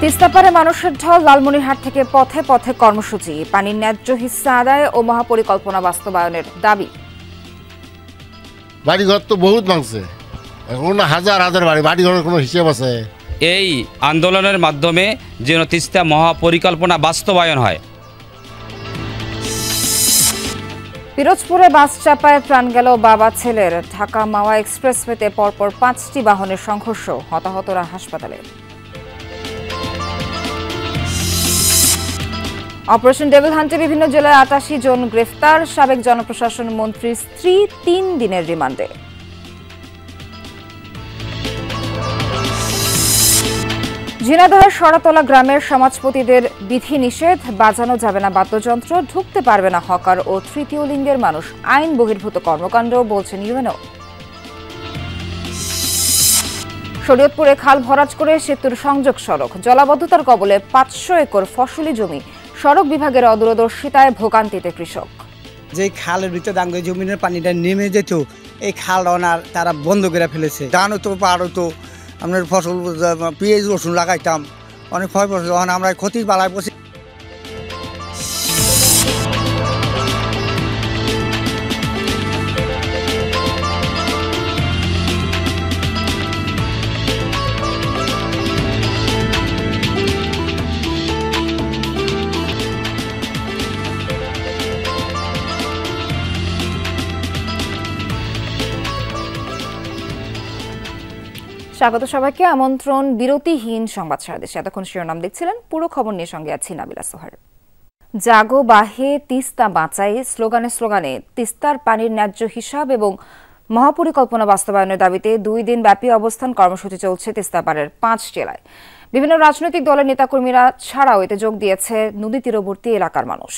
তিস্তাপারে মানুষের ঢল। লালমনিরহাট থেকে পথে পথে কর্মসূচি। পানির ন্যায্য হিস্সা আদায় ও মহাপরিকল্পনা বাস্তবায়নের দাবি। বাড়িঘর তো বহুত ভাঙছে, এখন হাজার হাজার বাড়িঘরের কোনো হিসেব আছে? এই আন্দোলনের মাধ্যমে যেন তিস্তা মহাপরিকল্পনা বাস্তবায়ন হয়। পিরোজপুরে বাস চাপায় প্রাণ গেল বাবা ছেলের। ঢাকা মাওয়া এক্সপ্রেসওয়েতে পরপর 5টি বাহনের সংঘর্ষ, হতাহতরা হাসপাতালে। অপারেশন ডেভিল হান্টে বিভিন্ন জেলায় 88 জন গ্রেফতার। সাবেক জনপ্রশাসন মন্ত্রীর স্ত্রী 3 দিনের রিমান্ডে। ঝিনাইদহের সরাতলা গ্রামের সমাজপতিদের বিধি নিষেধ। বাজানো যাবে না বাদ্যযন্ত্র, ঢুকতে পারবে না হকার ও তৃতীয় লিঙ্গের মানুষ। আইন বহির্ভূত কর্মকাণ্ড বলছেন ইউএনও। শরীয়তপুরে খাল ভরাট করে সেতুর সংযোগ সড়ক। জলাবদ্ধতার কবলে 500 একর ফসলি জমি। সড়ক বিভাগের অদূরদর্শিতায় ভোগান্তিতে কৃষক। যে খালের ভিতরে দাঙ্গে জমিনের পানিটা নেমে যেত, এই খাল তারা বন্ধ করে ফেলেছে। ধান হতো, পার হতো, আপনার ফসল পেঁয়াজ রসুন লাগাইতাম, অনেক ক্ষয় পড়ছে। তখন আমরা ক্ষতির বালায় বসে। স্বাগত সবাইকে। আমন্ত্রণ বিরতিহীন সংবাদ সারা দেশে। এতক্ষণ শিরোনাম দেখছিলেন, পুরো খবর নিয়ে সঙ্গে আছি নাবিলা সোহার। জাগো বাহে তিস্তা বাঁচাই স্লোগানে তিস্তার পানির ন্যায্য হিসাব এবং মহাপরিকল্পনা বাস্তবায়নের দাবিতে 2 দিন ব্যাপী অবস্থান কর্মসূচি চলছে তিস্তাপাড়ের 5 জেলায়। বিভিন্ন রাজনৈতিক দলের নেতাকর্মীরা ছাড়াও এতে যোগ দিয়েছে নদী তীরবর্তী এলাকার মানুষ।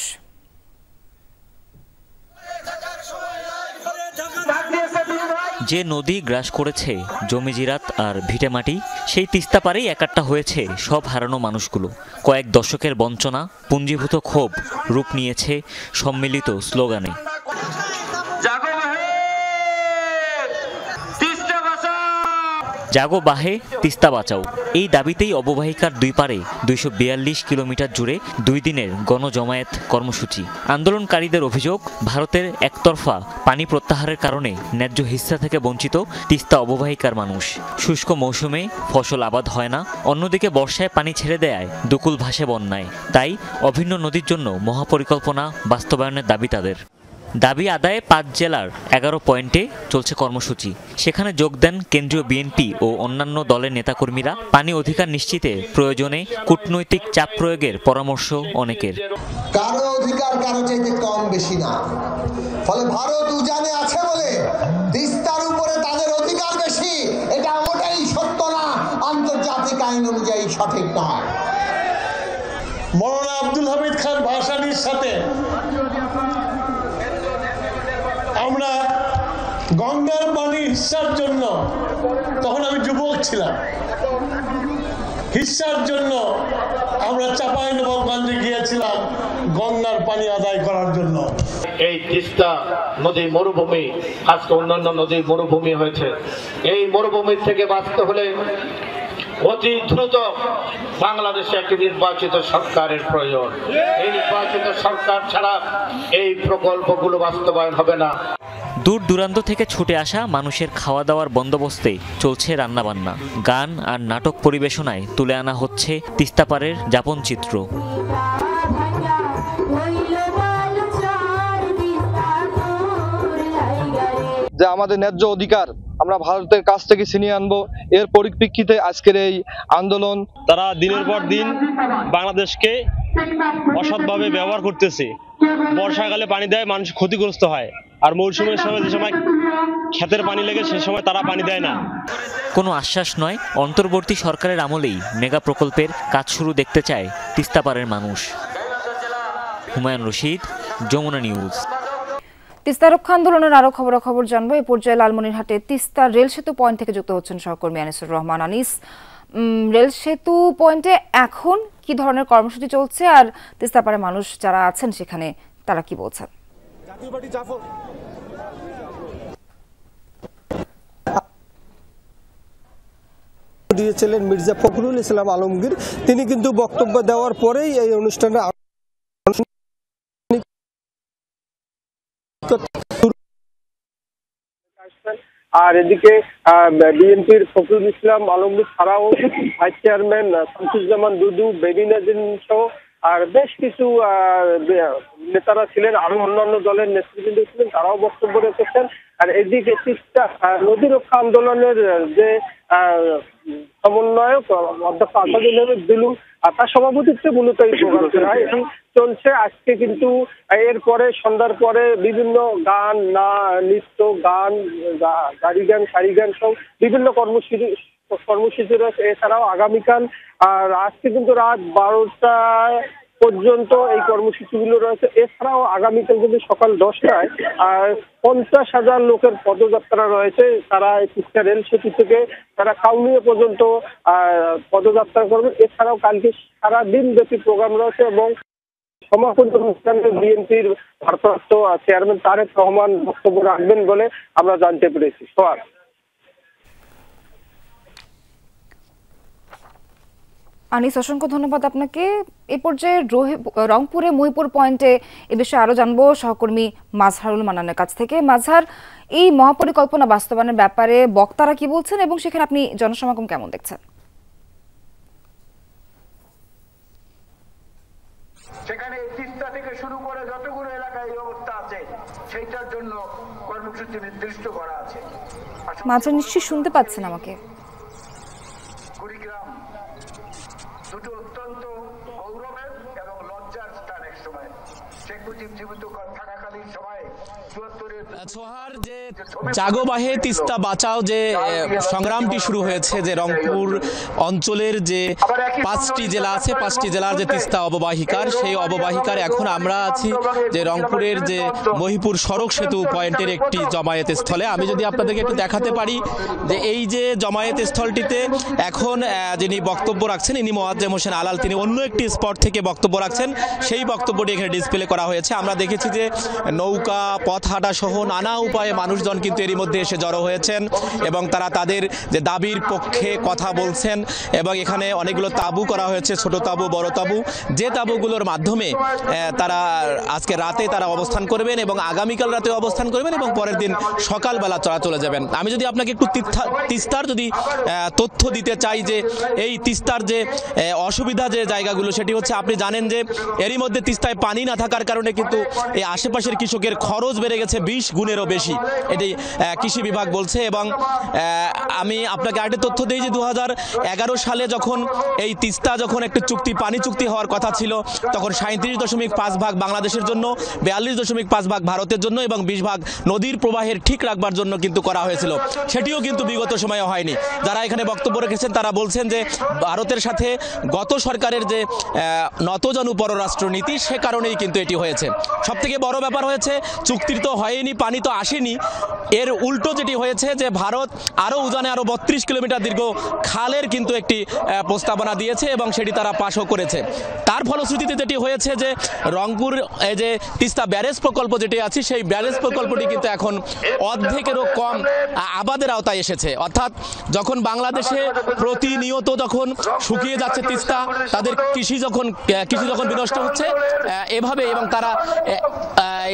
যে নদী গ্রাস করেছে জমিজিরাত আর ভিটেমাটি, সেই তিস্তা পারেই একাট্টা হয়েছে সব হারানো মানুষগুলো। কয়েক দশকের বঞ্চনা, পুঞ্জীভূত ক্ষোভ রূপ নিয়েছে সম্মিলিত স্লোগানে। জাগো বাহে তিস্তা বাঁচাও, এই দাবিতেই অববাহিকার 2 পারে 242 কিলোমিটার জুড়ে 2 দিনের গণজমায়েত কর্মসূচি। আন্দোলনকারীদের অভিযোগ, ভারতের একতরফা পানি প্রত্যাহারের কারণে ন্যায্য হিস্সা থেকে বঞ্চিত তিস্তা অববাহিকার মানুষ। শুষ্ক মৌসুমে ফসল আবাদ হয় না, অন্যদিকে বর্ষায় পানি ছেড়ে দেয় দুকুল ভাসে বন্যায়। তাই অভিন্ন নদীর জন্য মহাপরিকল্পনা বাস্তবায়নের দাবি তাদের। দাবি আদায়ে 5 জেলার 11 পয়েন্টে চলছে কর্মসূচি। সেখানে যোগ দেন কেন্দ্রীয় বিএনপি ও অন্যান্য দলের নেতাকর্মীরা। পানি অধিকার নিশ্চিতে প্রয়োজনে কূটনৈতিক চাপ প্রয়োগের পরামর্শ অনেকের। কারো অধিকার কারো চাইতে কম বেশি না, ফলে ভারত উজানে আছে বলে তিস্তার উপরে তাদের অধিকার বেশি, এটা মোটেই সত্য না, আন্তর্জাতিক আইন অনুযায়ী সঠিক নয়। মৌলানা আব্দুল হামিদ খান ভাসানীর সাথে আমরা গঙ্গার পানি হিস্সার জন্য, তখন আমি যুবক ছিলাম, হিস্সার জন্য আমরা চাঁপাইনবাবগঞ্জে গিয়েছিলাম গঙ্গার পানি আদায় করার জন্য। এই তিস্তা নদী মরুভূমি, আজকে অন্যান্য নদী মরুভূমি হয়েছে। এই মরুভূমির থেকে বাঁচতে হলে অতি দ্রুত বাংলাদেশে একটি নির্বাচিত সরকারের প্রয়োজন। এই নির্বাচিত সরকার ছাড়া এই প্রকল্পগুলো বাস্তবায়ন হবে না। দূর দূরান্ত থেকে ছুটে আসা মানুষের খাওয়া দাওয়ার বন্দোবস্তে চলছে রান্নাবান্না। গান আর নাটক পরিবেশনায় তুলে আনা হচ্ছে তিস্তাপাড়ের যাপন চিত্র। যে আমাদের ন্যায্য অধিকার আমরা ভারতের কাছ থেকে ছিনিয়ে আনবো, এর পরিপ্রেক্ষিতে আজকের এই আন্দোলন। তারা দিনের পর দিন বাংলাদেশকে অসৎভাবে ব্যবহার করতেছে। বর্ষাকালে পানি দেয়, মানুষ ক্ষতিগ্রস্ত হয়, আর মৌসুমের সময় যে সময় ক্ষেতের পানি লেগে সে সময় তারা পানি দেয় না। কোনো আশ্বাস নয়, অন্তর্বর্তী সরকারের আমলেই মেগা প্রকল্পের কাজ শুরু দেখতে চায় তিস্তাপাড়ের মানুষ। হুমায়ুন রশিদ, যমুনা নিউজ। তিস্তা রক্ষা আন্দোলনের আরো খবর জানবো। এই পর্যায়ে লালমনিরহাটে তিস্তা রেল সেতু পয়েন্ট থেকে যুক্ত হচ্ছেন সহকর্মী আনিসুর রহমান। আনিস, রেল সেতু পয়েন্টে এখন কি ধরনের কর্মসূচি চলছে, আর তিস্তাপাড়ের মানুষ যারা আছেন সেখানে তারা কি বলছেন? দিয়েছিলেন মির্জা ফখরুল ইসলাম আলমগীর। তিনি কিন্তু বক্তব্য দেওয়ার পরেই এই অনুষ্ঠানে আর এদিকে বিএনপির ফখরুল ইসলাম আলমগীর ছাড়াও ভাইস চেয়ারম্যান শামসুজ্জামান দুদু, বেবি নাজিম সহ আর বেশ কিছু নেতারা ছিলেন, আরো অন্যান্য দলের নেতৃবৃন্দ ছিলেন, তারাও বক্তব্য রেখেছেন। আর এদিকে নদী রক্ষা আন্দোলনের যে সমন্বয়ক অধ্যক্ষ আসাদুল আহমেদ দুলু, তার সভাপতিত্বে মূলত এই প্রোগ্রাম চলছে আজকে। কিন্তু এরপরে সন্ধ্যার পরে বিভিন্ন গান, নৃত্য, গান, গাড়ি গান, শাড়ি গান সহ বিভিন্ন কর্মসূচি রয়েছে। এছাড়াও আগামীকাল আর আজকে কিন্তু রাত 12টা পর্যন্ত এই কর্মসূচিগুলো রয়েছে। এছাড়াও আগামীকাল কিন্তু সকাল 10টায় 50,000 লোকের পদযাত্রা রয়েছে। তারা তিস্তা রেল সেতু থেকে তারা কাউনিয়া পর্যন্ত পদযাত্রা করবে। এছাড়াও কালকে সারাদিন ব্যাপী প্রোগ্রাম রয়েছে এবং সমাপনী অনুষ্ঠানে বিএনপির ভারপ্রাপ্ত চেয়ারম্যান তারেক রহমান বক্তব্য রাখবেন বলে আমরা জানতে পেরেছি। সোহাগ। আনিস, অসংখ্য ধন্যবাদ আপনাকে। এ পর্যায়ে রংপুরে মহিপুর পয়েন্টে এ বিষয়ে আরো জানবো সহকর্মী মাজহারুল মান্নানের কাছ থেকে। মাজহার, এই মহাপরিকল্পনা বাস্তবায়নের ব্যাপারে বক্তারা কি বলছেন এবং সেখানে আপনি জনসমাগম কেমন দেখছেন? সেখানে তিস্তা থেকে শুরু করে যতগুলো এলাকায় এই অবস্থা আছে সেইটার জন্য কর্মসূচি নির্দিষ্ট করা আছে। মাজহার, নিশ্চয়ই শুনতে পাচ্ছেন আমাকে? কুড়িগ্রাম দুটো অত্যন্ত গৌরবের এবং লজ্জার স্থান। এক সময় শেখ মুজিব জীবিত থাকাকালীন সময় সোহার, যে জাগো বাহে তিস্তা বাঁচাও যে সংগ্রামটি শুরু হয়েছে, যে রংপুর অঞ্চলের যে 5টি জেলা আছে, 5টি জেলার যে তিস্তা অববাহিকার, সেই অববাহিকার এখন আমরা আছি যে রংপুরের যে মহিপুর সড়ক সেতু পয়েন্টের একটি জমায়েত স্থলে। আমি যদি আপনাদেরকে একটু দেখাতে পারি যে এই যে জমায়েত স্থলটিতে এখন যিনি বক্তব্য রাখছেন ইনি মোয়াজ্জেম হোসেন আলাল, তিনি অন্য একটি স্পট থেকে বক্তব্য রাখছেন। সেই বক্তব্যটি এখানে ডিসপ্লে করা হয়েছে। আমরা দেখেছি যে নৌকা, পথহাঁটা সহ নানা উপায়ে মানুষজন কিন্তু এরই মধ্যে এসে জড়ো হয়েছেন এবং তারা তাদের যে দাবির পক্ষে কথা বলছেন। এবং এখানে অনেকগুলো তাঁবু করা হয়েছে, ছোট তাঁবু, বড় তাঁবু, যে তাঁবুগুলোর মাধ্যমে তারা আজকে রাতে তারা অবস্থান করবেন এবং আগামীকাল রাতে অবস্থান করবেন এবং পরের দিন সকালবেলা চলে যাবেন। আমি যদি আপনাকে একটু তিস্তার যদি তথ্য দিতে চাই যে এই তিস্তার যে অসুবিধা যে জায়গাগুলো, সেটি হচ্ছে আপনি জানেন যে এরই মধ্যে তিস্তায় পানি না থাকার কারণে কিন্তু এই আশেপাশের কৃষকের খরচ বেড়ে গেছে 20 গুণেরও বেশি, এটি কৃষি বিভাগ বলছে। এবং আমি আপনাকে আরেকটি তথ্য দিই যে 2011 সালে যখন এই তিস্তা যখন একটি পানি চুক্তি হওয়ার কথা ছিল, তখন 37.5 ভাগ বাংলাদেশের জন্য, 42.5 ভাগ ভারতের জন্য এবং 20 ভাগ নদীর প্রবাহের ঠিক রাখবার জন্য কিন্তু করা হয়েছিল। সেটিও কিন্তু বিগত সময়ে হয়নি। যারা এখানে বক্তব্য রেখেছেন তারা বলছেন যে ভারতের সাথে গত সরকারের যে নতজানু পররাষ্ট্রনীতি, সে কারণেই কিন্তু এটি হয়েছে। সবথেকে বড় ব্যাপার হয়েছে চুক্তির তো হয়নি, পানি তো আসেনি, এর উল্টো যেটি হয়েছে যে ভারত আরও উজানে আরও 32 কিলোমিটার দীর্ঘ খালের কিন্তু একটি প্রস্তাবনা দিয়েছে এবং সেটি তারা পাশও করেছে। তার ফলশ্রুতিতে যেটি হয়েছে যে রংপুর এই যে তিস্তা ব্যারেজ প্রকল্প যেটি আছে, সেই ব্যারেজ প্রকল্পটি কিন্তু এখন অর্ধেকেরও কম আবাদের আওতায় এসেছে। অর্থাৎ যখন বাংলাদেশে প্রতিনিয়ত যখন শুকিয়ে যাচ্ছে তিস্তা, তাদের কৃষি যখন বিনষ্ট হচ্ছে এভাবে, এবং তারা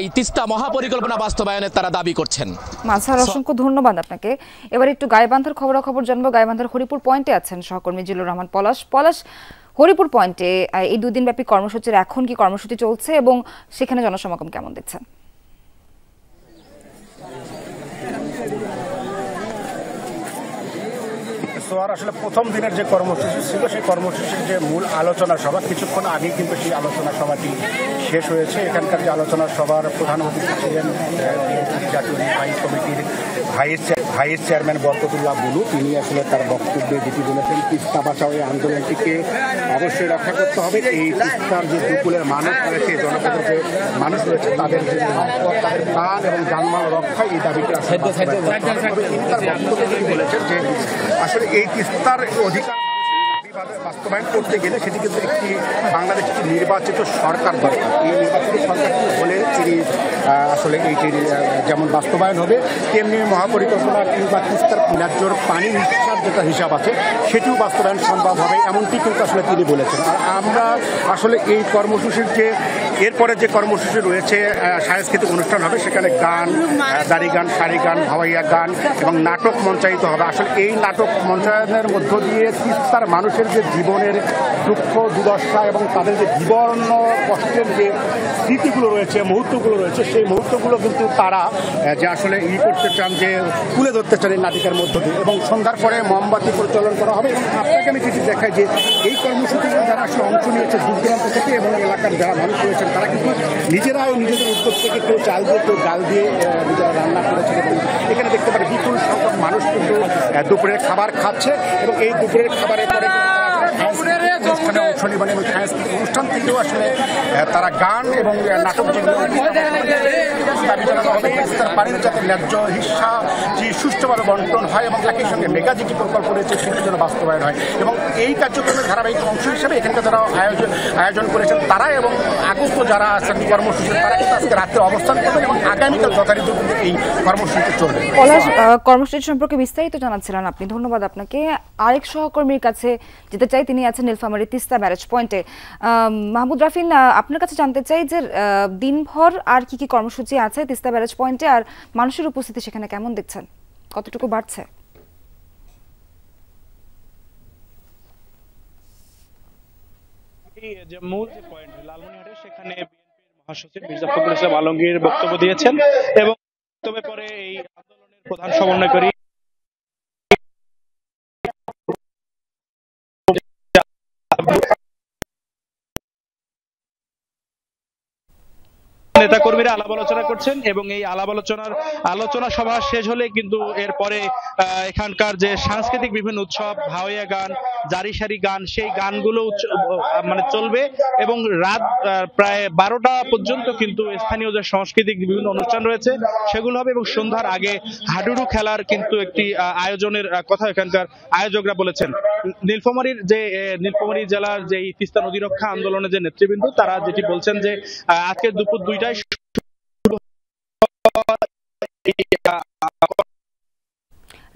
এই তিস্তা মহাপরিকল্পনা বাস্তবায়নের তারা দাবি করছেন। মাজহার, অসংখ্য ধন্যবাদ আপনাকে। এবার একটু গাইবান্ধার খবরাখবর জানবো। গাইবান্ধার হরিপুর পয়েন্টে আছেন সহকর্মী জিলুর রহমান পলাশ। হরিপুর পয়েন্টে এই 2 দিন ব্যাপী কর্মসূচির এখন কি কর্মসূচি চলছে এবং সেখানে জনসমাগম কেমন দেখছেন? আসলে প্রথম দিনের যে কর্মসূচি ছিল, সেই কর্মসূচির যে মূল আলোচনা সভা, কিছুক্ষণ আগে কিন্তু সেই আলোচনা সভাটি শেষ হয়েছে। এখানকার যে আলোচনা সভার প্রধান অতিথি ছিলেন জাতীয় নির্বাহী কমিটির ভাইস চেয়ারম্যান বরকতুল্লাহ বুলু। তিনি আসলে তার বক্তব্যে যেটি বলেছেন, তিস্তা বাঁচাও এই আন্দোলনটিকে অবশ্যই রক্ষা করতে হবে। এই তিস্তার যে দুকুলের মানুষ রয়েছে, জনপদের যে মানুষ রয়েছে, তাদের যে তাদের প্রাণ এবং যানবাহন রক্ষা, এই দাবিটা বলেছেন যে আসলে এই তিস্তার অধিকার বাস্তবায়ন করতে গেলে সেটি কিন্তু একটি বাংলাদেশের নির্বাচিত সরকার দরকার। এই নির্বাচিত সরকার হলে তিনি আসলে এইটির যেমন বাস্তবায়ন হবে, তেমনি মহাপরিকল্পনা কিংবা তিস্তার ন্যায্য পানি নিঃসার যেটা হিসাব আছে সেটিও বাস্তবায়ন সম্ভব হবে, এমনটি কিন্তু আসলে তিনি বলেছেন। আর আমরা আসলে এই কর্মসূচির যে এরপরে যে কর্মসূচি রয়েছে, সাংস্কৃতিক অনুষ্ঠান হবে, সেখানে গান, দাড়ি গান, শাড়ি গান, ভাওয়াইয়া গান এবং নাটক মঞ্চায়িত হবে। আসলে এই নাটক মঞ্চায়নের মধ্য দিয়ে তিস্তার মানুষের যে জীবনের দুঃখ দুর্দশা এবং তাদের যে জীবন কষ্টের যে স্মৃতিগুলো রয়েছে, মুহূর্তগুলো রয়েছে, সেই মুহূর্তগুলো কিন্তু তারা যে আসলে করতে চান, যে তুলে ধরতে চান এই নাটিকার মধ্য দিয়ে। এবং সন্ধ্যার পরে মোমবাতি প্রচলন করা হবে। এবং আপনাকে আমি যেটি দেখাই যে এই কর্মসূচিতে যারা আসলে অংশ নিয়েছে দূর দূরান্ত থেকে এবং এলাকার যারা মানুষ রয়েছেন, তারা কিন্তু নিজেরাও নিজেদের উদ্যোগ থেকে কেউ চাল দিয়ে কেউ ডাল দিয়ে নিজেরা রান্না করেছেন। এবং এখানে দেখতে পারে বিপুল সংখ্যক মানুষ কিন্তু দুপুরের খাবার খাচ্ছে এবং এই দুপুরের খাবারের পরে অনুষ্ঠানে অংশ নেবেন এবং সাংস্কৃতিক অনুষ্ঠান থেকেও আসলে তারা গান এবং নাটক দাবি জানানো হবে তিস্তার পানির যাতে ন্যায্য হিস্সা সুষ্ঠুভাবে বন্টন হয় এবং একই সঙ্গে মেগা যেটি প্রকল্প রয়েছে সেটির জন্য বাস্তবায়ন হয়। এবং এই কার্যক্রমের ধারাবাহিক অংশ হিসেবে এখানকার যারা আয়োজন করেছেন তারা এবং আগস্ট যারা আছেন কর্মসূচি, তারা কিন্তু আজকে রাত্রে অবস্থান করবেন এবং আগামীকাল যথারীতি কিন্তু এই কর্মসূচিতে চলবে। কর্মসূচি সম্পর্কে বিস্তারিত জানাচ্ছিলেন আপনি, ধন্যবাদ আপনাকে। আরেক সহকর্মীর কাছে যেতে চাই, তিনি আছেন নীলফামারী তিস্তা ব্যারেজ পয়েন্টে। মাহমুদ রাফিন, আপনার কাছে জানতে চাই যে দিনভর আর কি কি কর্মসূচি আছে তিস্তা ব্যারেজ পয়েন্টে, আর মানুষের উপস্থিতি সেখানে কেমন দেখছেন, কতটুকু বাড়ছে? যে মূল যে পয়েন্ট লালমনিরহাটে, সেখানে বিএনপির মহাসচিব মির্জা ফখরুল ইসলাম আলমগীর বক্তব্য দিয়েছেন এবং বক্তব্যের পরে এই আন্দোলনের প্রধান সমন্বয়কারী নেতাকর্মীরা আলাপ আলোচনা করছেন এবং এই আলোচনা সভা শেষ হলে কিন্তু এরপরে এখানকার যে সাংস্কৃতিক বিভিন্ন উৎসব, ভাওয়াইয়া গান, জারি সারি গান, সেই গানগুলো মানে চলবে এবং রাত প্রায় 12টা পর্যন্ত কিন্তু স্থানীয় যে সাংস্কৃতিক বিভিন্ন অনুষ্ঠান রয়েছে সেগুলো হবে এবং সন্ধ্যার আগে হাডুডু খেলার কিন্তু একটি আয়োজনের কথা এখানকার আয়োজকরা বলেছেন। নীলফামারী জেলার যে তিস্তা নদী রক্ষা আন্দোলনের যে নেতৃবৃন্দ, তারা যেটি বলছেন যে আজকে দুপুর 2টায়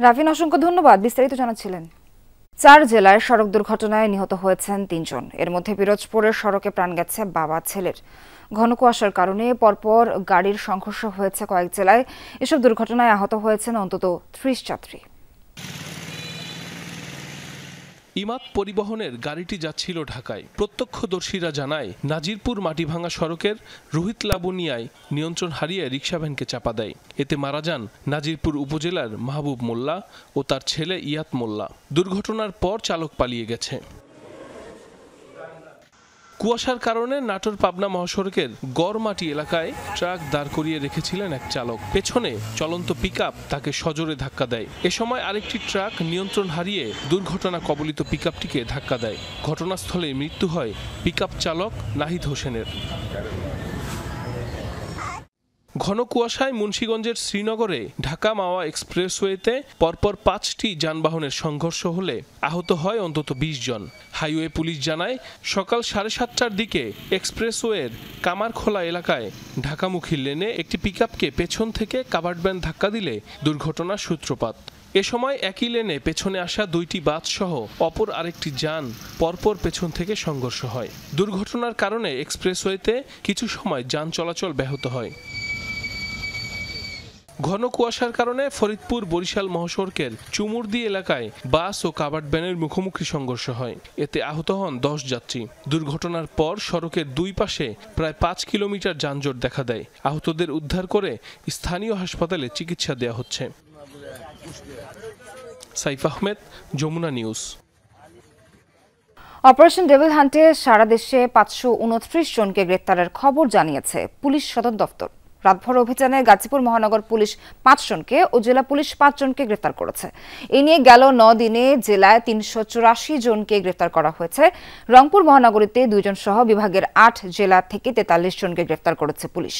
রাফিন, অসংখ্য ধন্যবাদ, বিস্তারিত জানাচ্ছিলেন। 4 জেলায় সড়ক দুর্ঘটনায় নিহত হয়েছেন 3 জন। এর মধ্যে পিরোজপুরের সড়কে প্রাণ গেছে বাবা ছেলের। ঘন কুয়াশার কারণে পরপর গাড়ির সংঘর্ষ হয়েছে কয়েক জেলায়। এসব দুর্ঘটনায় আহত হয়েছেন অন্তত 30 যাত্রী। ইমাদ পরিবহনের গাড়িটি যাচ্ছিল ঢাকায়। প্রত্যক্ষদর্শীরা জানায়, নাজিরপুর মাটিভাঙা সড়কের রোহিত লাবুনিয়ায় নিয়ন্ত্রণ হারিয়ে রিকশাভ্যানকে চাপা দেয়। এতে মারা যান নাজিরপুর উপজেলার মাহবুব মোল্লা ও তার ছেলে ইয়াত মোল্লা। দুর্ঘটনার পর চালক পালিয়ে গেছে। কুয়াশার কারণে নাটোর পাবনা মহাসড়কের গড়মাটি এলাকায় ট্রাক দাঁড় করিয়ে রেখেছিলেন এক চালক। পেছনে চলন্ত পিকআপ তাকে সজোরে ধাক্কা দেয়। এ সময় আরেকটি ট্রাক নিয়ন্ত্রণ হারিয়ে দুর্ঘটনা কবলিত পিকআপটিকে ধাক্কা দেয়। ঘটনাস্থলে মৃত্যু হয় পিকআপ চালক নাহিদ হোসেনের। ঘন কুয়াশায় মুন্সিগঞ্জের শ্রীনগরে ঢাকা মাওয়া এক্সপ্রেসওয়েতে পরপর 5টি যানবাহনের সংঘর্ষ হলে আহত হয় অন্তত 20 জন। হাইওয়ে পুলিশ জানায়, সকাল 7:30টার দিকে এক্সপ্রেসওয়ের কামারখোলা এলাকায় ঢাকামুখী লেনে একটি পিকআপকে পেছন থেকে কাভার্ড ভ্যান ধাক্কা দিলে দুর্ঘটনার সূত্রপাত। এ সময় একই লেনে পেছনে আসা 2টি বাস সহ অপর আরেকটি যান পরপর পেছন থেকে সংঘর্ষ হয়। দুর্ঘটনার কারণে এক্সপ্রেসওয়েতে কিছু সময় যান চলাচল ব্যাহত হয়। ঘন কুয়াশার কারণে ফরিদপুর বরিশাল মহাসড়কের চুমুরদি এলাকায় বাস ও কাভার্ড ভ্যানের মুখোমুখি সংঘর্ষ হয়। এতে আহত হন 10 যাত্রী। দুর্ঘটনার পর সড়কের দুই পাশে প্রায় 5 কিলোমিটার যানজট দেখা দেয়। আহতদের উদ্ধার করে স্থানীয় হাসপাতালে চিকিৎসা দেওয়া হচ্ছে। Saif Ahmed, Jamuna news. Operation devil হান্টে সারা দেশে 529 জনকে গ্রেপ্তারের খবর জানিয়েছে পুলিশ সদর দপ্তর। রাতভর অভিযানে গাজীপুর মহানগর পুলিশ 5 জনকে ও জেলা পুলিশ 5 জনকে গ্রেফতার করেছে। এ নিয়ে গেল 9 দিনে জেলায় 384 জনকে গ্রেফতার করা হয়েছে। রংপুর মহানগরীতে 2 জন সহ বিভাগের 8 জেলা থেকে 43 জনকে গ্রেফতার করেছে পুলিশ।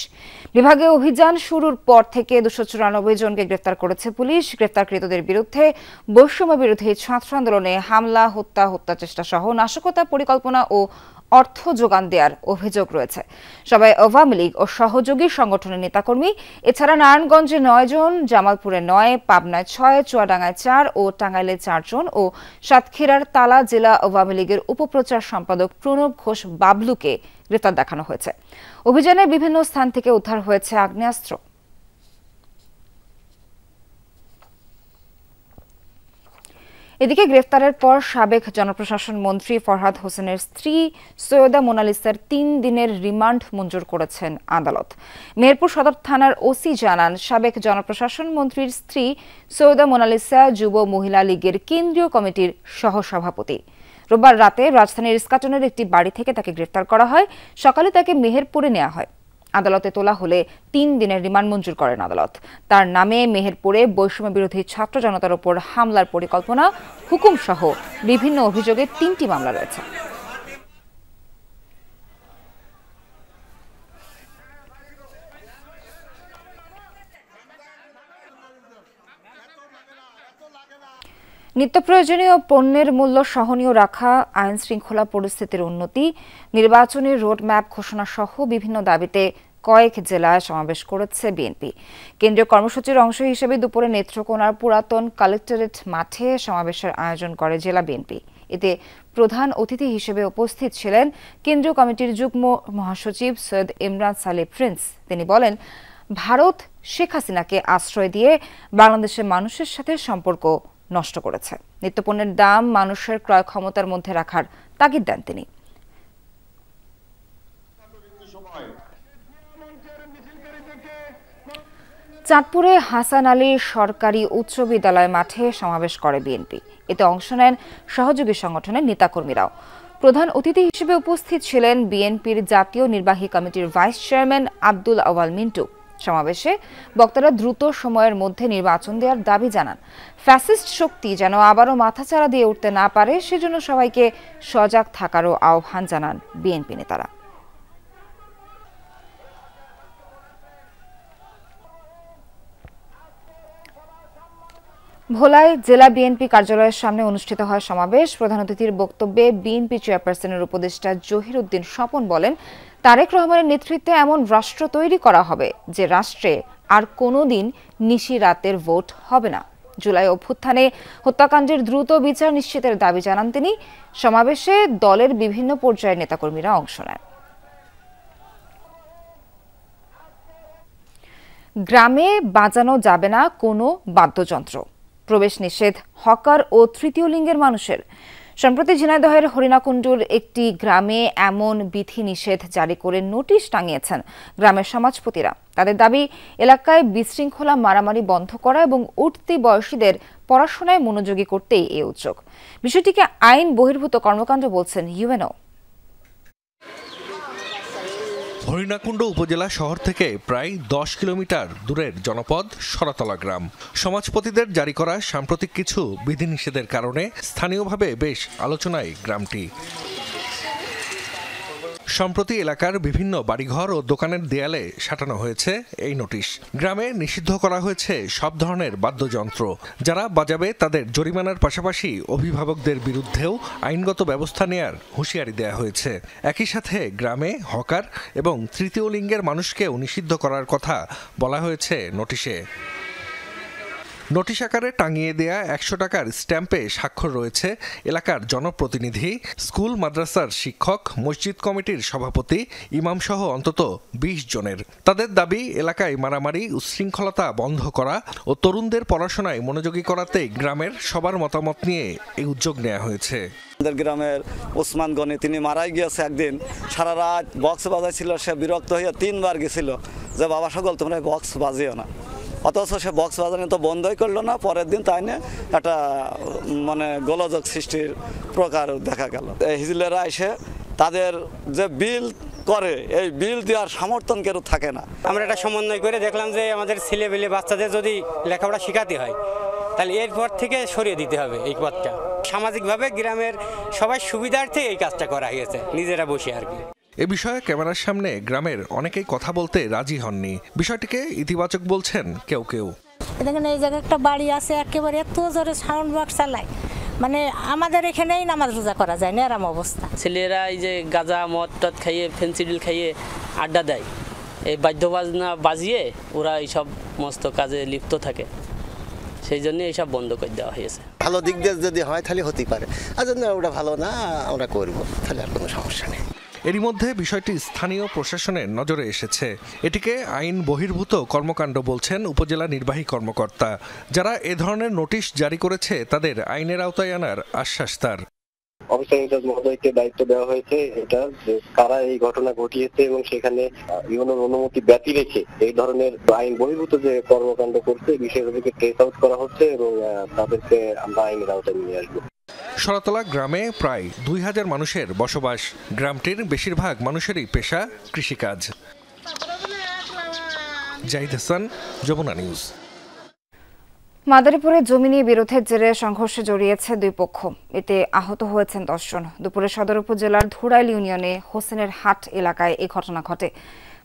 বিভাগে অভিযান শুরুর পর থেকে 294 জনকে গ্রেফতার করেছে পুলিশ। গ্রেফতারকৃতদের বিরুদ্ধে বৈষম্য বিরোধী ছাত্র আন্দোলনে হামলা, হত্যা চেষ্টা সহ নাশকতা পরিকল্পনা ও অর্থ যোগান দেওয়ার অভিযোগ রয়েছে। সবাই আওয়ামী লীগ ও সহযোগী সংগঠনের নেতাকর্মী। এছাড়া নারায়ণগঞ্জে 9 জন, জামালপুরে 9, পাবনায় 6, চুয়াডাঙ্গায় 4 ও টাঙ্গাইলে 4 জন ও সাতক্ষীরার তালা জেলা আওয়ামী লীগের উপপ্রচার সম্পাদক প্রণব ঘোষ বাবলুকে গ্রেফতার দেখানো হয়েছে। অভিযানে বিভিন্ন স্থান থেকে উদ্ধার হয়েছে আগ্নেয়াস্ত্র। এদিকে গ্রেফতারের পর সাবেক জনপ্রশাসন মন্ত্রী ফরহাদ হোসেনের স্ত্রী সৈয়দা মোনালিসার 3 দিনের রিমান্ড মঞ্জুর করেছেন আদালত। মেহেরপুর সদর থানার ওসি জানান, সাবেক জনপ্রশাসন মন্ত্রীর স্ত্রী সৈয়দা মোনালিসা যুব মহিলা লীগের কেন্দ্রীয় কমিটির সহসভাপতি। রোববার রাতে রাজধানীর ইস্কাটনের একটি বাড়ি থেকে তাকে গ্রেফতার করা হয়। সকালে তাকে মেহেরপুরে নেওয়া হয়। আদালতে তোলা হলে 3 দিনের রিমান্ড মঞ্জুর করেন আদালত। তার নামে মেহেরপুরে বৈষম্য বিরোধী ছাত্র জনতার উপর হামলার পরিকল্পনা, হুকুম সহ বিভিন্ন অভিযোগে 3টি মামলা রয়েছে। নিত্য প্রয়োজনীয় পণ্যের মূল্য সহনীয় রাখা, আইন শৃঙ্খলা পরিস্থিতির উন্নতি, নির্বাচনের রোডম্যাপ ঘোষণা সহ বিভিন্ন দাবিতে কয়েক জেলায় সমাবেশ করেছে বিএনপি। কেন্দ্রীয় কর্মসূচির অংশ হিসেবে দুপুরে নেত্রকোনার পুরাতন কালেক্টরেট মাঠে সমাবেশের আয়োজন করে জেলা বিএনপি। এতে প্রধান অতিথি হিসেবে উপস্থিত ছিলেন কেন্দ্রীয় কমিটির যুগ্ম মহাসচিব সৈয়দ ইমরান সালে প্রিন্স। তিনি বলেন, ভারত শেখ হাসিনাকে আশ্রয় দিয়ে বাংলাদেশের মানুষের সাথে সম্পর্ক নষ্ট করেছে। নিত্যপণ্যের দাম মানুষের ক্রয় ক্ষমতার মধ্যে রাখার তাগিদ দেন তিনি। চাঁদপুরে হাসান আলী সরকারি উচ্চ বিদ্যালয় মাঠে সমাবেশ করে বিএনপি। এতে অংশ নেন সহযোগী সংগঠনের নেতাকর্মীরাও। প্রধান অতিথি হিসেবে উপস্থিত ছিলেন বিএনপির জাতীয় নির্বাহী কমিটির ভাইস চেয়ারম্যান আব্দুল আওয়াল মিন্টু। সমাবেশে বক্তারা দ্রুত সময়ের মধ্যে নির্বাচন দেওয়ার দাবি জানান। ফ্যাসিস্ট শক্তি যেন আবারও মাথাচাড়া দিয়ে উঠতে না পারে, সেজন্য সবাইকে সজাগ থাকারও আহ্বান জানান বিএনপি নেতারা। ভোলায় জেলা বিএনপি কার্যালয়ের সামনে অনুষ্ঠিত হয় সমাবেশ। প্রধান অতিথির বক্তব্যে বিএনপি চেয়ারপারসনের উপদেষ্টা জহির উদ্দিন স্বপন বলেন, তারেক রহমানের নেতৃত্বে এমন রাষ্ট্র তৈরি করা হবে যে রাষ্ট্রে আর কোনোদিন নিশি রাতের ভোট হবে না। জুলাই অভ্যুত্থানে হত্যাকাণ্ডের দ্রুত বিচার নিশ্চিতের দাবি জানান তিনি। সমাবেশে দলের বিভিন্ন পর্যায়ের নেতাকর্মীরা অংশ নেন। গ্রামে বাজানো যাবে না কোনো বাদ্যযন্ত্র, প্রবেশ নিষেধ হকার ও তৃতীয় লিঙ্গের মানুষের। সম্প্রতি ঝিনাইদহের হরিণাকুণ্ডুর একটি গ্রামে এমন বিধি নিষেধ জারি করে নোটিশ টাঙিয়েছেন গ্রামের সমাজপতিরা। তাদের দাবি, এলাকায় বিশৃঙ্খলা মারামারি বন্ধ করা এবং উঠতি বয়সীদের পড়াশোনায় মনোযোগী করতেই এই উদ্যোগ। বিষয়টিকে আইন বহির্ভূত কর্মকাণ্ড বলছেন ইউএনও। হরিণাকুণ্ড উপজেলা শহর থেকে প্রায় 10 কিলোমিটার দূরের জনপদ সরাতলা গ্রাম। সমাজপতিদের জারি করা সাম্প্রতিক কিছু বিধিনিষেধের কারণে স্থানীয়ভাবে বেশ আলোচনায় গ্রামটি। সম্প্রতি এলাকার বিভিন্ন বাড়িঘর ও দোকানের দেয়ালে সাঁটানো হয়েছে এই নোটিশ। গ্রামে নিষিদ্ধ করা হয়েছে সব ধরনের বাদ্যযন্ত্র। যারা বাজাবে তাদের জরিমানার পাশাপাশি অভিভাবকদের বিরুদ্ধেও আইনগত ব্যবস্থা নেয়ার হুঁশিয়ারি দেয়া হয়েছে। একই সাথে গ্রামে হকার এবং তৃতীয় লিঙ্গের মানুষকেও নিষিদ্ধ করার কথা বলা হয়েছে নোটিশে। নোটিশ আকারে টাঙিয়ে দেয়া 100 টাকার স্ট্যাম্পে স্বাক্ষর রয়েছে এলাকার জনপ্রতিনিধি, স্কুল মাদ্রাসার শিক্ষক, মসজিদ কমিটির সভাপতি, ইমাম সহ অন্তত 20 জনের। তাদের দাবি, এলাকায় মারামারি উচ্ছৃঙ্খলতা বন্ধ করা ও তরুণদের পড়াশোনায় মনোযোগী করাতে গ্রামের সবার মতামত নিয়ে এই উদ্যোগ নেওয়া হয়েছে। আমাদের গ্রামের ওসমান গনি, তিনি মারাই গিয়েছে একদিন, সারা রাত বক্স বাজাইছিল। সে বিরক্ত হয়ে 3 বার গেছিল যে বাবা সকল তোমরা বক্স বাজিও না। অথচ সে বক্স বাজানো তো বন্ধই করলো না। পরের দিন তাই নিয়ে একটা গোলযোগ সৃষ্টির প্রকার দেখা গেল। হিজলেরা এসে তাদের যে বিল করে, এই বিল দেওয়ার সমর্থন কেউ থাকে না। আমরা একটা সমন্বয় করে দেখলাম যে আমাদের ছেলেবেলে বাচ্চাদের যদি লেখাপড়া শেখাতে হয়, তাহলে এরপর থেকে সরিয়ে দিতে হবে এই পথটা। সামাজিকভাবে গ্রামের সবাই সুবিধার্থে এই কাজটা করা হয়েছে, নিজেরা বসে আর কি। এ বিষয়ে ক্যামেরার সামনে গ্রামের অনেকেই কথা বলতে রাজি হননি। বিষয়টিকে ইতিবাচক বলছেন কেউ কেউ। দেখেন, এই জায়গায় একটা বাড়ি আছে, একেবারে এত জোরে সাউন্ড বক্স চালায়, মানে আমাদের এখানেই নামাজ রোজা করা যায় না এরকম অবস্থা। ছেলেরা এই যে গাঁজা মদ টদ খাইয়ে ফেন্সিডিল খাইয়ে আড্ডা দেয়, এই বাদ্যবাজনা বাজিয়ে ওরা এইসব মস্ত কাজে লিপ্ত থাকে, সেই জন্য এইসব বন্ধ করে দেওয়া হয়েছে। ভালো দিক দিয়ে যদি হয় তাহলে হতেই পারে, আর যদি ওটা ভালো না আমরা করবো তাহলে আর কোনো সমস্যা নেই। এরই মধ্যে বিষয়টি স্থানীয় প্রশাসনের নজরে এসেছে। এটিকে আইন বহির্ভূত কর্মকাণ্ড বলছেন উপজেলা নির্বাহী কর্মকর্তা। যারা এ ধরনের নোটিশ জারি করেছে তাদের আইনের আওতায় আনার আশ্বাস তার। অফিসার ইনচার্জ মহোদয়কে দায়িত্ব দেওয়া হয়েছে এটা যে কারা এই ঘটনা ঘটিয়েছে এবং সেখানে ইউনোর অনুমতি ব্যতি রেখে এই ধরনের আইন বহির্ভূত যে কর্মকাণ্ড করছে এই বিষয়গুলোকে ট্রেস আউট করা হচ্ছে এবং তাদেরকে আমরা আইনের আওতায় নিয়ে আসবো। শরতলা গ্রামে প্রায় 2000 মানুষের বসবাস। গ্রামটির বেশিরভাগ মানুষেরই পেশা কৃষিকাজ। জাহিদ হাসান, যমুনা নিউজ। মাদারীপুরে জমি নিয়ে বিরোধের জেরে সংঘর্ষে জড়িয়েছে দুই পক্ষ, এতে আহত হয়েছেন 10 জন। দুপুরে সদর উপজেলার ধুরাইল ইউনিয়নে হোসেনের হাট এলাকায় এই ঘটনা ঘটে।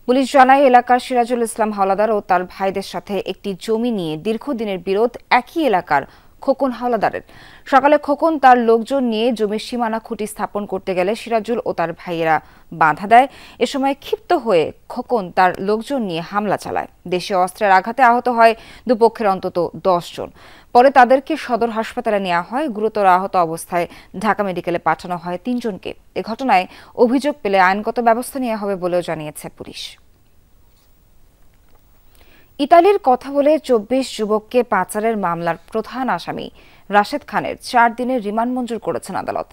পুলিশ জানায় এলাকার সিরাজুল ইসলাম হাওলাদার ও তার ভাইদের সাথে একটি জমি নিয়ে দীর্ঘদিনের বিরোধ একই এলাকার খোকন হাওলাদারের। সকালে খোকন তার লোকজন নিয়ে জমির সীমানা খুঁটি স্থাপন করতে গেলে সিরাজুল ও তার ভাইয়েরা বাধা দেয়। এ সময় ক্ষিপ্ত হয়ে খোকন তার লোকজন নিয়ে হামলা চালায়। দেশীয় অস্ত্রের আঘাতে আহত হয় দুপক্ষের অন্তত 10 জন। পরে তাদেরকে সদর হাসপাতালে নেওয়া হয়। গুরুতর আহত অবস্থায় ঢাকা মেডিকেলে পাঠানো হয় 3 জনকে। এ ঘটনায় অভিযোগ পেলে আইনগত ব্যবস্থা নেওয়া হবে বলেও জানিয়েছে পুলিশ। ইতালির কথা বলে 24 যুবককে পাচারের মামলার প্রধান আসামি রাশেদ খানের 4 দিনের রিমান্ড মঞ্জুর করেছেন আদালত।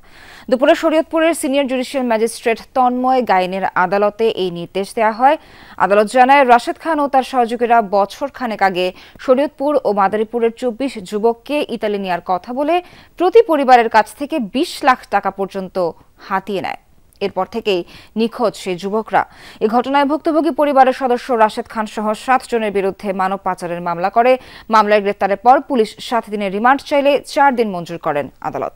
দুপুরে শরীয়তপুরের সিনিয়র জুডিশিয়াল ম্যাজিস্ট্রেট তন্ময় গাইনের আদালতে এই নির্দেশ দেওয়া হয়। আদালত জানায় রাশেদ খান ও তার সহযোগীরা বছর খানেক আগে শরীয়তপুর ও মাদারীপুরের 24 যুবককে ইতালি নেওয়ার কথা বলে প্রতি পরিবারের কাছ থেকে 20 লাখ টাকা পর্যন্ত হাতিয়ে নেয়। এরপর থেকেই নিখোঁজ সেই যুবকরা। এই ঘটনায় ভুক্তভোগী পরিবারের সদস্য রাশেদ খান সহ 7 জনের বিরুদ্ধে মানব পাচারের মামলা করে। মামলায় গ্রেপ্তারের পর পুলিশ 7 দিনের রিমান্ড চাইলে 4 দিন মঞ্জুর করেন আদালত।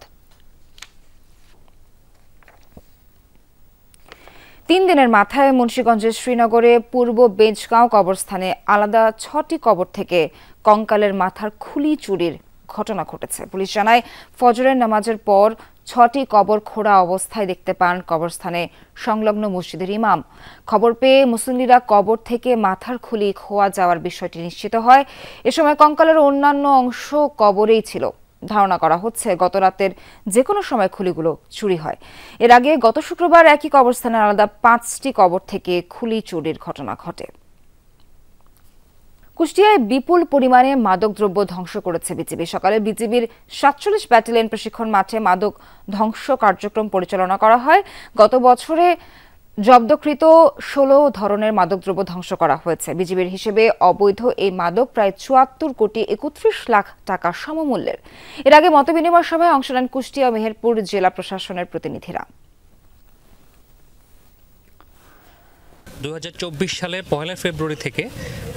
3 দিনের মাথায় মুন্সিগঞ্জের শ্রীনগরে পূর্ব বেজগাঁও কবরস্থানে আলাদা 6টি কবর থেকে কঙ্কালের মাথার খুলি চুরির ঘটনা ঘটেছে। পুলিশ জানায় ফজরের নামাজের পর 6টি কবর খোঁড়া অবস্থায় দেখতে পান কবরস্থানে সংলগ্ন মসজিদের ইমাম। খবর পেয়ে মুসল্লিরা কবর থেকে মাথার খুলি খোয়া যাওয়ার বিষয়টি নিশ্চিত হয়। এ সময় কঙ্কালের অন্যান্য অংশ কবরেই ছিল। ধারণা করা হচ্ছে গত রাতের যে কোনো সময় খুলিগুলো চুরি হয়। এর আগে গত শুক্রবার একই কবরস্থানের আলাদা 5টি কবর থেকে খুলি চুরির ঘটনা ঘটে। কুষ্টিয়ায় বিপুল পরিমাণে মাদকদ্রব্য ধ্বংস করেছে বিজিবি। সকালে বিজিবির 47 ব্যাটালিয়ন প্রশিক্ষণ মাঠে মাদক ধ্বংস কার্যক্রম পরিচালনা করা হয়। গত বছরে জব্দকৃত 16 ধরনের মাদকদ্রব্য ধ্বংস করা হয়েছে। বিজিবির হিসেবে অবৈধ এই মাদক প্রায় 74 কোটি 31 লাখ টাকা সমমূল্যের। এর আগে মতবিনিময় সভায় অংশ নেন কুষ্টিয়া ও মেহেরপুর জেলা প্রশাসনের প্রতিনিধিরা। 2024 সালের 1 ফেব্রুয়ারি থেকে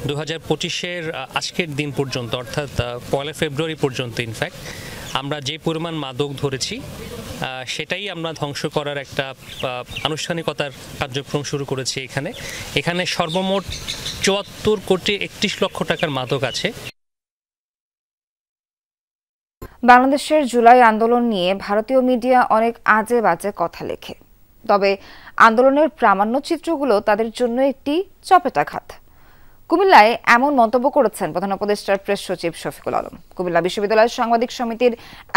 2025-এর আজকের দিন পর্যন্ত, অর্থাৎ 1 ফেব্রুয়ারি পর্যন্ত ইনফ্যাক্ট আমরা যে পরিমাণ মাদক ধরেছি সেটাই আমরা ধ্বংস করার একটা আনুষ্ঠানিকতার কার্যক্রম শুরু করেছি। এখানে সর্বমোট 74 কোটি 31 লক্ষ টাকার মাদক আছে। বাংলাদেশের জুলাই আন্দোলন নিয়ে ভারতীয় মিডিয়া অনেক আজে বাজে কথা লেখে, তবে আন্দোলনের প্রামাণ্য চিত্রগুলো তাদের জন্য একটি চপেটাঘাত। কুমিল্লায় এমন মন্তব্য করেছেন প্রধান উপদেষ্টার প্রেস সচিব শফিকুল আলম। কুমিল্লা বিশ্ববিদ্যালয়ের সাংবাদিক সমিতির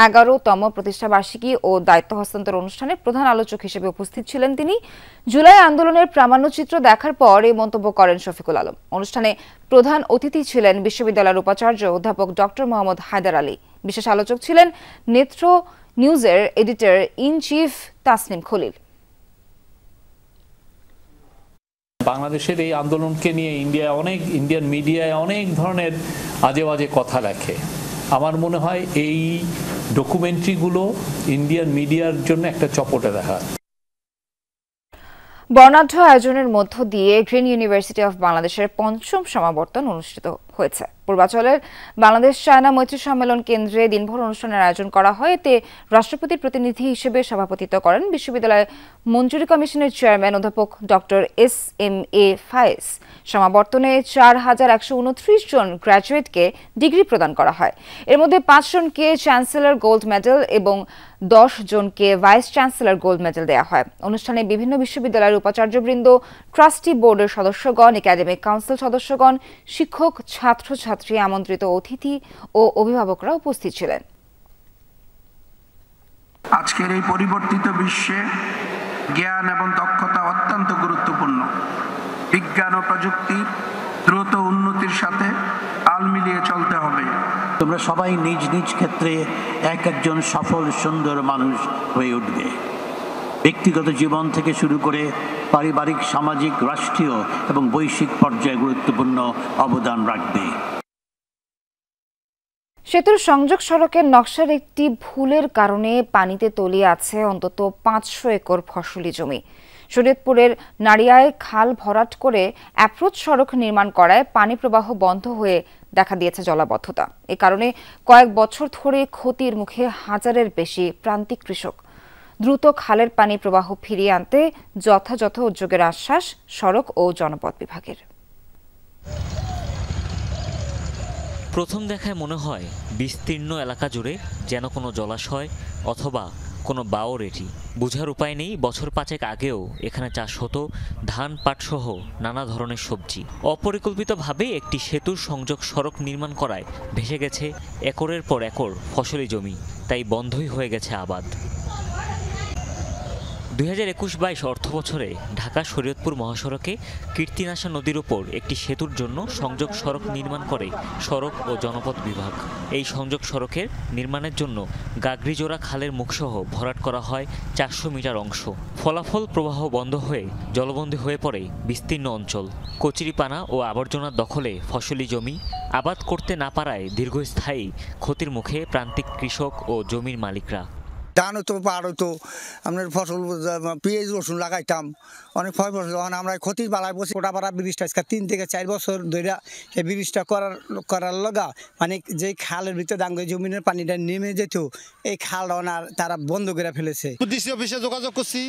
11তম প্রতিষ্ঠা বার্ষিকী ও দায়িত্ব হস্তান্তর অনুষ্ঠানে প্রধান আলোচক হিসেবে উপস্থিত ছিলেন তিনি। জুলাই আন্দোলনের প্রামাণ্য চিত্র দেখার পর এই মন্তব্য করেন শফিকুল আলম। অনুষ্ঠানে প্রধান অতিথি ছিলেন বিশ্ববিদ্যালয়ের উপাচার্য অধ্যাপক ডক্টর মোহাম্মদ হায়দার আলী। বিশেষ আলোচক ছিলেন নেত্র নিউজের editor in chief Tasnim Khalil. বাংলাদেশের এই আন্দোলনকে নিয়ে ইন্ডিয়ান মিডিয়ায় অনেক ধরনের আজে বাজে কথা লেখে। আমার মনে হয় এই ডকুমেন্টারিগুলো ইন্ডিয়ান মিডিয়ার জন্য একটা চপটে দেখা। বর্ণাঢ্য আয়োজনের মধ্য দিয়ে গ্রিন ইউনিভার্সিটি অফ বাংলাদেশের 5ম সমাবর্তন অনুষ্ঠিত হয়েছে। পূর্বাঞ্চলের বাংলাদেশ চায়না মৈত্রী সম্মেলন কেন্দ্রে দিনভর অনুষ্ঠানের আয়োজন করা হয়। এতে রাষ্ট্রপতির প্রতিনিধি হিসেবে সভাপতিত্ব করেন বিশ্ববিদ্যালয় মঞ্জুরি কমিশনের চেয়ারম্যান অধ্যাপক ডক্টর SM.A. ফায়েজ। সমাবর্তনে 4129 জন গ্র্যাজুয়েটকে ডিগ্রি প্রদান করা হয়। এর মধ্যে 5 জনকে চ্যান্সেলর গোল্ড মেডেল এবং 10 জনকে ভাইস চ্যান্সেলর গোল্ড মেডেল দেওয়া হয়। অনুষ্ঠানে বিভিন্ন বিশ্ববিদ্যালয়ের উপাচার্যবৃন্দ, ট্রাস্টি বোর্ডের সদস্যগণ, একাডেমিক কাউন্সিল সদস্যগণ, শিক্ষক, ছাত্রছাত্রী, আমন্ত্রিত অতিথি ও অভিভাবকরা উপস্থিত ছিলেন। আজকের এই পরিবর্তিত বিশ্বে জ্ঞান এবং দক্ষতা অত্যন্ত গুরুত্বপূর্ণ। বিজ্ঞান ও প্রযুক্তির দ্রুত উন্নতির সাথে তাল মিলিয়ে চলতে হবে। তোমরা সবাই নিজ নিজ ক্ষেত্রে একজন সফল সুন্দর মানুষ হয়ে উঠবে। ব্যক্তিগত জীবন থেকে শুরু করে পারিবারিক, সামাজিক, রাষ্ট্রীয় এবং বৈশ্বিক পর্যায়ে গুরুত্বপূর্ণ অবদান রাখবে। সেতুর সংযোগ সড়কের নকশার একটি ভুলের কারণে পানিতে তলিয়ে আছে অন্তত 500 একর ফসলি জমি। শরীয়তপুরের নাড়িয়ায় খাল ভরাট করে অ্যাপ্রোচ সড়ক নির্মাণ করায় পানি প্রবাহ বন্ধ হয়ে দেখা দিয়েছে জলাবদ্ধতা। এ কারণে কয়েক বছর ধরে ক্ষতির মুখে হাজারের বেশি প্রান্তিক কৃষক। দ্রুত খালের পানি প্রবাহ ফিরিয়ে আনতে যথাযথ উদ্যোগের আশ্বাস সড়ক ও জনপথ বিভাগের। প্রথম দেখায় মনে হয় বিস্তীর্ণ এলাকা জুড়ে যেন কোনো জলাশয় অথবা কোনো বাওর এটি। বোঝার উপায় নেই বছর 5 আগেও এখানে চাষ হতো ধান, পাট সহ নানা ধরনের সবজি। অপরিকল্পিতভাবে একটি সেতুর সংযোগ সড়ক নির্মাণ করায় ভেসে গেছে একরের পর একর ফসলি জমি, তাই বন্ধই হয়ে গেছে আবাদ। 2021-22 অর্থবছরে ঢাকা শরীয়তপুর মহাসড়কে কীর্তিনাশা নদীর উপর একটি সেতুর জন্য সংযোগ সড়ক নির্মাণ করে সড়ক ও জনপথ বিভাগ। এই সংযোগ সড়কের নির্মাণের জন্য গাগরিজোড়া খালের মুখসহ ভরাট করা হয় 400 মিটার অংশ। ফলাফল প্রবাহ বন্ধ হয়ে জলবন্দী হয়ে পড়ে বিস্তীর্ণ অঞ্চল। কচুরিপানা ও আবর্জনার দখলে ফসলি জমি, আবাদ করতে না পারায় দীর্ঘস্থায়ী ক্ষতির মুখে প্রান্তিক কৃষক ও জমির মালিকরা। ধান হতো, পাট হতো, আপনার ফসল পেঁয়াজ রসুন লাগাইতাম, অনেক ফসল। আমরা ক্ষতির বালায় বসে কোটাপাড়া ব্রিজটা 3 থেকে 4 বছর ধরে এই ব্রিজটা করার লগা মানে যে খালের ভিতরে দাঙ্গে জমিনের পানিটা নেমে যেত, এই খালটা তারা বন্ধ করে ফেলেছে। ডিসি অফিসে যোগাযোগ করছি,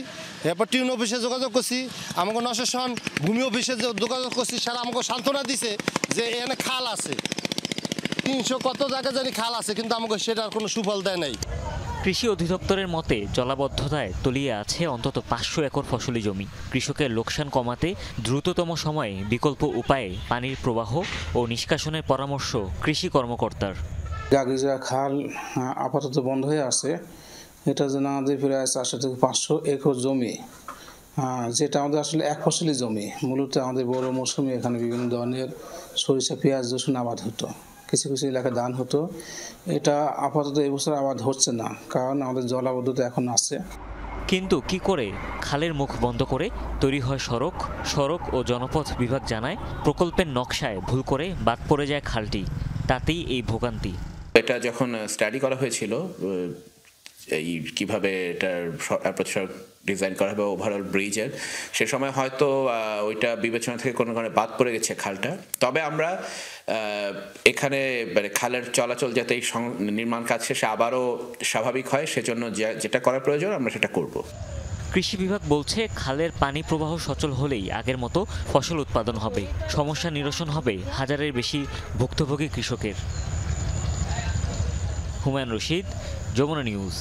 এরপর টিউন অফিসে যোগাযোগ করছি, আমাকে নশাসন ভূমি অফিসে যোগাযোগ করছি। সারা আমাকে সান্ত্বনা দিছে যে এখানে খাল আছে, 300 কত জায়গা জানি খাল আছে, কিন্তু আমাকে সেটার কোনো সুফল দেয় নাই। কৃষি অধিদপ্তরের মতে জলাবদ্ধতায় তলিয়ে আছে অন্তত 500 একর ফসলি জমি। কৃষকের লোকসান কমাতে দ্রুততম সময়ে বিকল্প উপায়ে পানির প্রবাহ ও নিষ্কাশনের পরামর্শ কৃষি কর্মকর্তার। গাগরিজোড়া খাল আপাতত বন্ধ হয়ে আছে। এটা যেন আমাদের প্রায় 400 থেকে 500 একর জমি, যেটা আমাদের আসলে এক ফসলি জমি। মূলত আমাদের বড় মৌসুমে এখানে বিভিন্ন ধরনের সরিষা, পেঁয়াজ, রসুন আবাদ হতো, কিছু কিছু এলাকায় ধান হতো। এটা আপাতত এবছর আবাদ হচ্ছে না, কারণ আমাদের জলাবদ্ধতা এখন আছে। কিন্তু কি করে খালের মুখ বন্ধ করে তৈরি হয় সড়ক? সড়ক ও জনপথ বিভাগ জানায় প্রকল্পের নকশায় ভুল করে বাদ পড়ে যায় খালটি, তাতেই এই ভোগান্তি। এটা যখন স্টাডি করা হয়েছিল এই কিভাবে এটার ডিজাইন করা হবে ওভারঅল ব্রিজের, সে সময় হয়তো ওইটা বিবেচনা থেকে কোনো কারণে বাদ পড়ে গেছে খালটা। তবে আমরা এখানে মানে খালের চলাচল যাতে এই নির্মাণ কাজ শেষে আবারও স্বাভাবিক হয় সেজন্য যেটা করার প্রয়োজন আমরা সেটা করব। কৃষি বিভাগ বলছে খালের পানি প্রবাহ সচল হলেই আগের মতো ফসল উৎপাদন হবে, সমস্যা নিরসন হবে হাজারের বেশি ভুক্তভোগী কৃষকের। হুমায়ুন রশিদ, যমুনা নিউজ।